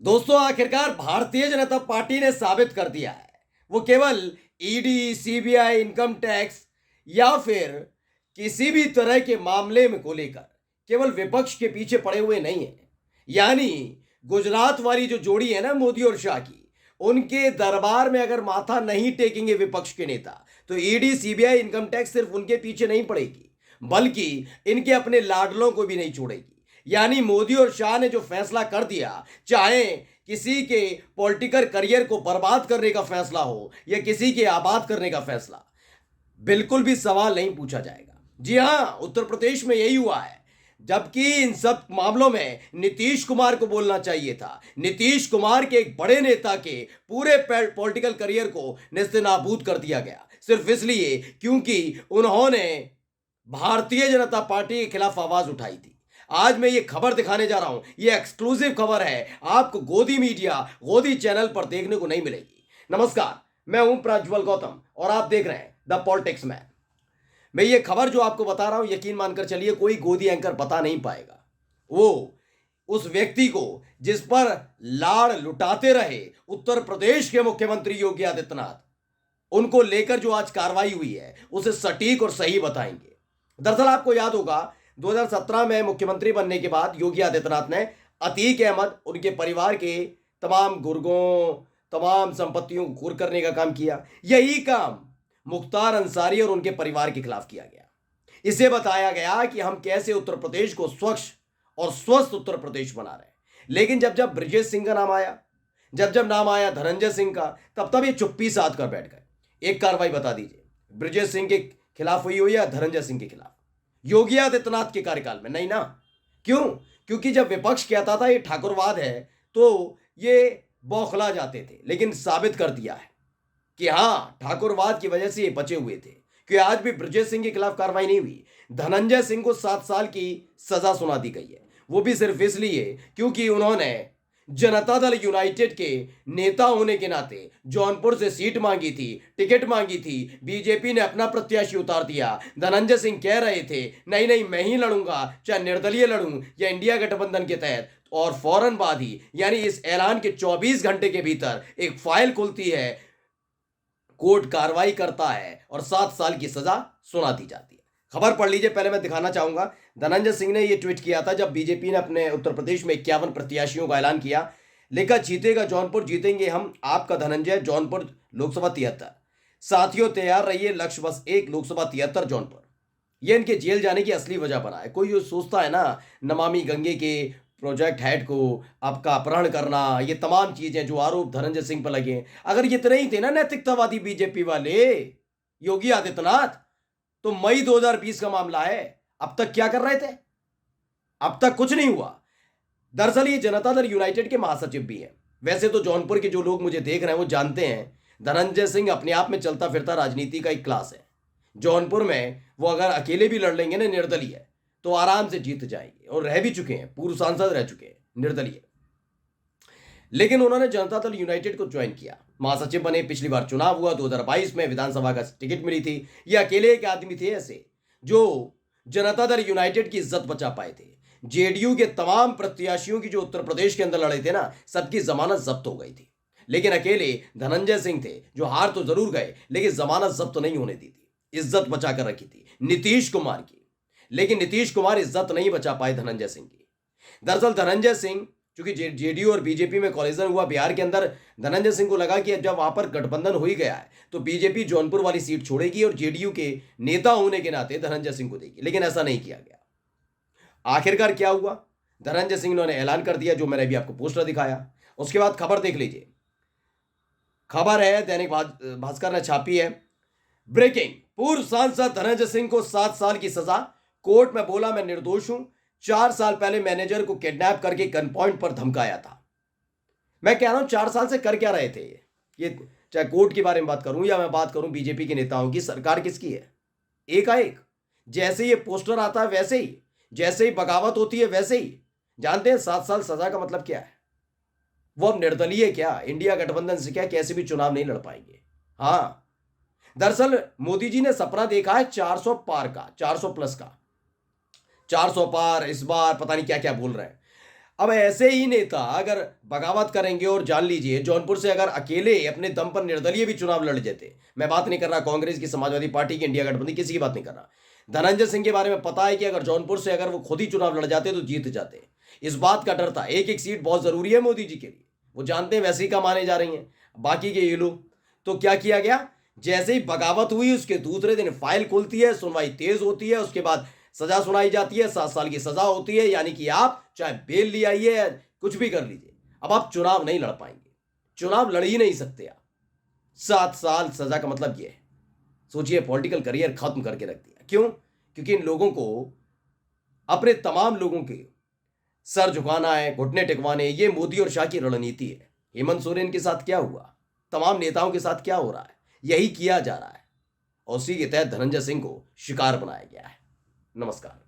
दोस्तों, आखिरकार भारतीय जनता पार्टी ने साबित कर दिया है वो केवल ईडी, सीबीआई, इनकम टैक्स या फिर किसी भी तरह के मामले में को लेकर केवल विपक्ष के पीछे पड़े हुए नहीं है। यानी गुजरात वाली जो जोड़ी है ना, मोदी और शाह की, उनके दरबार में अगर माथा नहीं टेकेंगे विपक्ष के नेता तो ईडी, सीबीआई, इनकम टैक्स सिर्फ उनके पीछे नहीं पड़ेगी बल्कि इनके अपने लाडलों को भी नहीं छोड़ेगी। यानी मोदी और शाह ने जो फैसला कर दिया, चाहे किसी के पॉलिटिकल करियर को बर्बाद करने का फैसला हो या किसी के आबाद करने का फैसला, बिल्कुल भी सवाल नहीं पूछा जाएगा। जी हां, उत्तर प्रदेश में यही हुआ है। जबकि इन सब मामलों में नीतीश कुमार को बोलना चाहिए था। नीतीश कुमार के एक बड़े नेता के पूरे पॉलिटिकल करियर को नेस्तनाबूद कर दिया गया सिर्फ इसलिए क्योंकि उन्होंने भारतीय जनता पार्टी के खिलाफ आवाज उठाई थी। आज मैं ये खबर दिखाने जा रहा हूं, ये एक्सक्लूसिव खबर है, आपको गोदी मीडिया, गोदी चैनल पर देखने को नहीं मिलेगी। नमस्कार, मैं हूं प्रज्वल गौतम और आप देख रहे हैं द पॉलिटिक्स मैन। मैं ये खबर जो आपको बता रहा हूं, यकीन मानकर चलिए कोई गोदी एंकर बता नहीं पाएगा। वो उस व्यक्ति को जिस पर लाड़ लुटाते रहे उत्तर प्रदेश के मुख्यमंत्री योगी आदित्यनाथ, उनको लेकर जो आज कार्रवाई हुई है उसे सटीक और सही बताएंगे। दरअसल आपको याद होगा 2017 में मुख्यमंत्री बनने के बाद योगी आदित्यनाथ ने अतीक अहमद, उनके परिवार के तमाम गुर्गों, तमाम संपत्तियों को कुर्क करने का काम किया। यही काम मुख्तार अंसारी और उनके परिवार के खिलाफ किया गया। इसे बताया गया कि हम कैसे उत्तर प्रदेश को स्वच्छ और स्वस्थ उत्तर प्रदेश बना रहे हैं। लेकिन जब जब ब्रजेश सिंह का नाम आया, जब जब नाम आया धनंजय सिंह का, तब तब ये चुप्पी साध कर बैठ गए। एक कार्रवाई बता दीजिए, ब्रजेश सिंह के खिलाफ हुई हो या धनंजय सिंह के खिलाफ? योगी आदित्यनाथ के कार्यकाल में नहीं ना। क्यों? क्योंकि जब विपक्ष कहता था ये ठाकुरवाद है तो ये बौखला जाते थे। लेकिन साबित कर दिया है कि हां, ठाकुरवाद की वजह से ये बचे हुए थे कि आज भी ब्रजेश सिंह के खिलाफ कार्रवाई नहीं हुई। धनंजय सिंह को 7 साल की सजा सुना दी गई है, वो भी सिर्फ इसलिए क्योंकि उन्होंने जनता दल यूनाइटेड के नेता होने के नाते जौनपुर से सीट मांगी थी, टिकट मांगी थी। बीजेपी ने अपना प्रत्याशी उतार दिया। धनंजय सिंह कह रहे थे नहीं नहीं, मैं ही लड़ूंगा, चाहे निर्दलीय लड़ूं या इंडिया गठबंधन के तहत। और फौरन बाद ही, यानी इस ऐलान के 24 घंटे के भीतर एक फाइल खुलती है, कोर्ट कार्रवाई करता है और 7 साल की सजा सुना दी जाती है। खबर पढ़ लीजिए। पहले मैं दिखाना चाहूंगा, धनंजय सिंह ने यह ट्वीट किया था जब बीजेपी ने अपने उत्तर प्रदेश में 51 प्रत्याशियों का ऐलान किया। लिखा, जीतेगा जौनपुर, जीतेंगे हम, आपका धनंजय, जौनपुर लोकसभा 73। साथियों तैयार रहिए, लक्ष्य बस एक, लोकसभा 73 जौनपुर। यह इनके जेल जाने की असली वजह बना है। कोई जो सोचता है ना, नमामि गंगे के प्रोजेक्ट हेड को आपका अपहरण करना, ये तमाम चीजें जो आरोप धनंजय सिंह पर लगे हैं, अगर ये इतने ही थे ना नैतिकतावादी बीजेपी वाले योगी आदित्यनाथ, तो मई 2020 का मामला है। अब तक क्या कर रहे थे? अब तक कुछ नहीं हुआ। दरअसल ये जनता दल यूनाइटेड के महासचिव भी हैं। वैसे तो जौनपुर के जो लोग मुझे देख रहे हैं वो जानते हैं धनंजय सिंह अपने आप में चलता फिरता राजनीति का एक क्लास है। जौनपुर में वो अगर अकेले भी लड़ लेंगे ना निर्दलीय, तो आराम से जीत जाएंगे और रह भी चुके हैं, पूर्व सांसद रह चुके हैं निर्दलीय। लेकिन उन्होंने जनता दल यूनाइटेड को ज्वाइन किया, महासचिव बने। पिछली बार चुनाव हुआ 2022 में, विधानसभा का टिकट मिली थी। ये अकेले एक आदमी थे ऐसे जो जनता दल यूनाइटेड की इज्जत बचा पाए थे। जेडीयू के तमाम प्रत्याशियों की जो उत्तर प्रदेश के अंदर लड़े थे ना, सबकी जमानत जब्त हो गई थी। लेकिन अकेले धनंजय सिंह थे जो हार तो जरूर गए लेकिन जमानत जब्त नहीं होने दी थी, इज्जत बचा कर रखी थी नीतीश कुमार की। लेकिन नीतीश कुमार इज्जत नहीं बचा पाए धनंजय सिंह की। दरअसल धनंजय सिंह, चूंकि जेडीयू और बीजेपी में कॉलिजन हुआ बिहार के अंदर, धनंजय सिंह को लगा कि जब वहां पर गठबंधन हो ही गया है तो बीजेपी जौनपुर वाली सीट छोड़ेगी और जेडीयू के नेता होने के नाते धनंजय सिंह को देगी। लेकिन ऐसा नहीं किया गया। आखिरकार क्या हुआ? धनंजय सिंह ने ऐलान कर दिया, जो मैंने अभी आपको पोस्टर दिखाया। उसके बाद खबर देख लीजिए। खबर है, दैनिक भास्कर ने छापी है, ब्रेकिंग, पूर्व सांसद धनंजय सिंह को 7 साल की सजा, कोर्ट में बोला मैं निर्दोष हूं, 4 साल पहले मैनेजर को किडनैप करके गन पॉइंट पर धमकाया था। मैं कह रहा हूं 4 साल से कर क्या रहे थे ये? चाहे कोर्ट के बारे में बात करूं या मैं बात करूं बीजेपी के नेताओं की, सरकार किसकी है? एकाएक जैसे ये पोस्टर आता है वैसे ही, जैसे ही बगावत होती है वैसे ही। जानते हैं 7 साल सजा का मतलब क्या है? वो अब निर्दलीय क्या, इंडिया गठबंधन से क्या, कैसे भी चुनाव नहीं लड़ पाएंगे। हाँ, दरअसल मोदी जी ने सपना देखा है 400 पार का, 400 प्लस का, 400 पार। इस बार पता नहीं क्या क्या बोल रहे हैं। अब ऐसे ही नेता अगर बगावत करेंगे, और जान लीजिए जौनपुर से अगर अकेले अपने दम पर निर्दलीय भी चुनाव लड़ जाते, मैं बात नहीं कर रहा कांग्रेस की, समाजवादी पार्टी की, इंडिया गठबंधन, किसी की बात नहीं कर रहा, धनंजय सिंह के बारे में पता है कि अगर जौनपुर से अगर वो खुद ही चुनाव लड़ जाते तो जीत जाते। इस बात का डर था, एक एक सीट बहुत जरूरी है मोदी जी के लिए, वो जानते हैं वैसे ही कम आने जा रही हैं बाकी के ये लोग। तो क्या किया गया, जैसे ही बगावत हुई उसके दूसरे दिन फाइल खुलती है, सुनवाई तेज होती है, उसके बाद सजा सुनाई जाती है, 7 साल की सजा होती है, यानी कि आप चाहे बेल ले आइए या कुछ भी कर लीजिए, अब आप चुनाव नहीं लड़ पाएंगे, चुनाव लड़ ही नहीं सकते आप। 7 साल सजा का मतलब यह है, सोचिए पॉलिटिकल करियर खत्म करके रख दिया। क्यों? क्योंकि इन लोगों को अपने तमाम लोगों के सर झुकाना है, घुटने टिकवाने, ये मोदी और शाह की रणनीति है। हेमंत सोरेन के साथ क्या हुआ, तमाम नेताओं के साथ क्या हो रहा है, यही किया जा रहा है, और उसी के तहत धनंजय सिंह को शिकार बनाया गया है। नमस्कार।